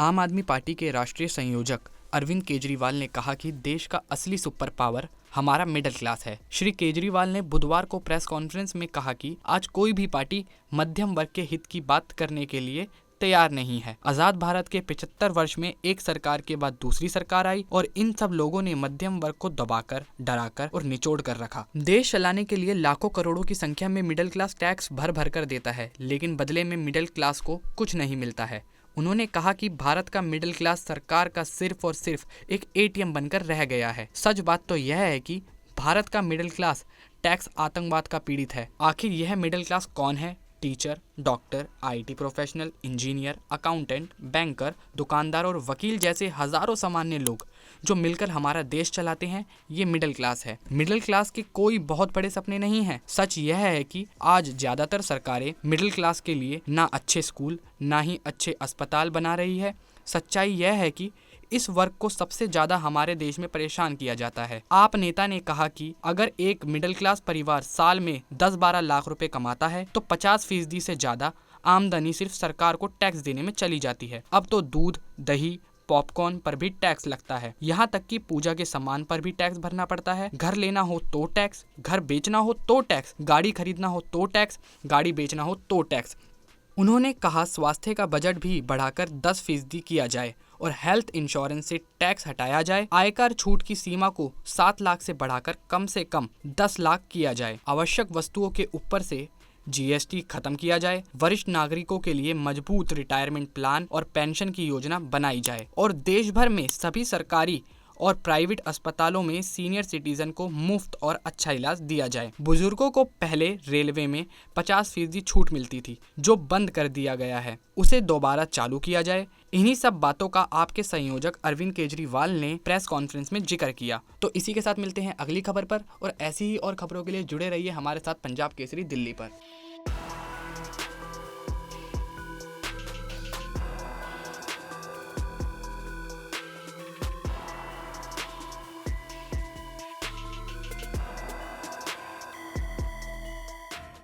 आम आदमी पार्टी के राष्ट्रीय संयोजक अरविंद केजरीवाल ने कहा कि देश का असली सुपर पावर हमारा मिडिल क्लास है। श्री केजरीवाल ने बुधवार को प्रेस कॉन्फ्रेंस में कहा कि आज कोई भी पार्टी मध्यम वर्ग के हित की बात करने के लिए तैयार नहीं है। आजाद भारत के 75 वर्ष में एक सरकार के बाद दूसरी सरकार आई और इन सब लोगों ने मध्यम वर्ग को दबाकर, डराकर और निचोड़ कर रखा। देश चलाने के लिए लाखों करोड़ों की संख्या में मिडिल क्लास टैक्स भर भर कर देता है, लेकिन बदले में मिडिल क्लास को कुछ नहीं मिलता है। उन्होंने कहा कि भारत का मिडिल क्लास सरकार का सिर्फ और सिर्फ एक एटीएम बनकर रह गया है। सच बात तो यह है कि भारत का मिडिल क्लास टैक्स आतंकवाद का पीड़ित है। आखिर यह मिडिल क्लास कौन है? Teacher, doctor, IT professional, engineer, accountant, banker, दुकानदार और वकील जैसे हजारों सामान्य लोग जो मिलकर हमारा देश चलाते हैं, ये मिडिल क्लास है। मिडिल क्लास के कोई बहुत बड़े सपने नहीं हैं। सच यह है कि आज ज्यादातर सरकारें मिडिल क्लास के लिए ना अच्छे स्कूल ना ही अच्छे अस्पताल बना रही है। सच्चाई यह है कि इस वर्ग को सबसे ज्यादा हमारे देश में परेशान किया जाता है। आप नेता ने कहा कि अगर एक मिडिल क्लास परिवार साल में 10-12 लाख रुपए कमाता है तो 50% से ज्यादा आमदनी सिर्फ सरकार को टैक्स देने में चली जाती है। अब तो दूध, दही, पॉपकॉर्न पर भी टैक्स लगता है। यहाँ तक कि पूजा के सामान पर भी टैक्स भरना पड़ता है। घर लेना हो तो टैक्स, घर बेचना हो तो टैक्स, गाड़ी खरीदना हो तो टैक्स, गाड़ी बेचना हो तो टैक्स। उन्होंने कहा स्वास्थ्य का बजट भी बढ़ाकर 10% किया जाए और हेल्थ इंश्योरेंस से टैक्स हटाया जाए। आयकर छूट की सीमा को 7 लाख से बढ़ाकर कम से कम 10 लाख किया जाए। आवश्यक वस्तुओं के ऊपर से जीएसटी खत्म किया जाए। वरिष्ठ नागरिकों के लिए मजबूत रिटायरमेंट प्लान और पेंशन की योजना बनाई जाए और देश भर में सभी सरकारी और प्राइवेट अस्पतालों में सीनियर सिटीजन को मुफ्त और अच्छा इलाज दिया जाए। बुजुर्गों को पहले रेलवे में 50% छूट मिलती थी, जो बंद कर दिया गया है, उसे दोबारा चालू किया जाए। इन्हीं सब बातों का आपके संयोजक अरविंद केजरीवाल ने प्रेस कॉन्फ्रेंस में जिक्र किया। तो इसी के साथ मिलते हैं अगली खबर पर और ऐसी ही और खबरों के लिए जुड़े रहिए हमारे साथ पंजाब केसरी दिल्ली पर।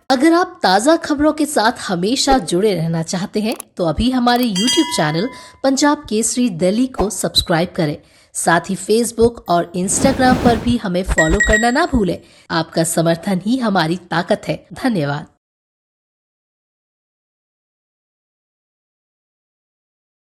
अगर आप ताज़ा खबरों के साथ हमेशा जुड़े रहना चाहते हैं तो अभी हमारे YouTube चैनल पंजाब केसरी दिल्ली को सब्सक्राइब करें। साथ ही Facebook और Instagram पर भी हमें फॉलो करना ना भूलें। आपका समर्थन ही हमारी ताकत है। धन्यवाद।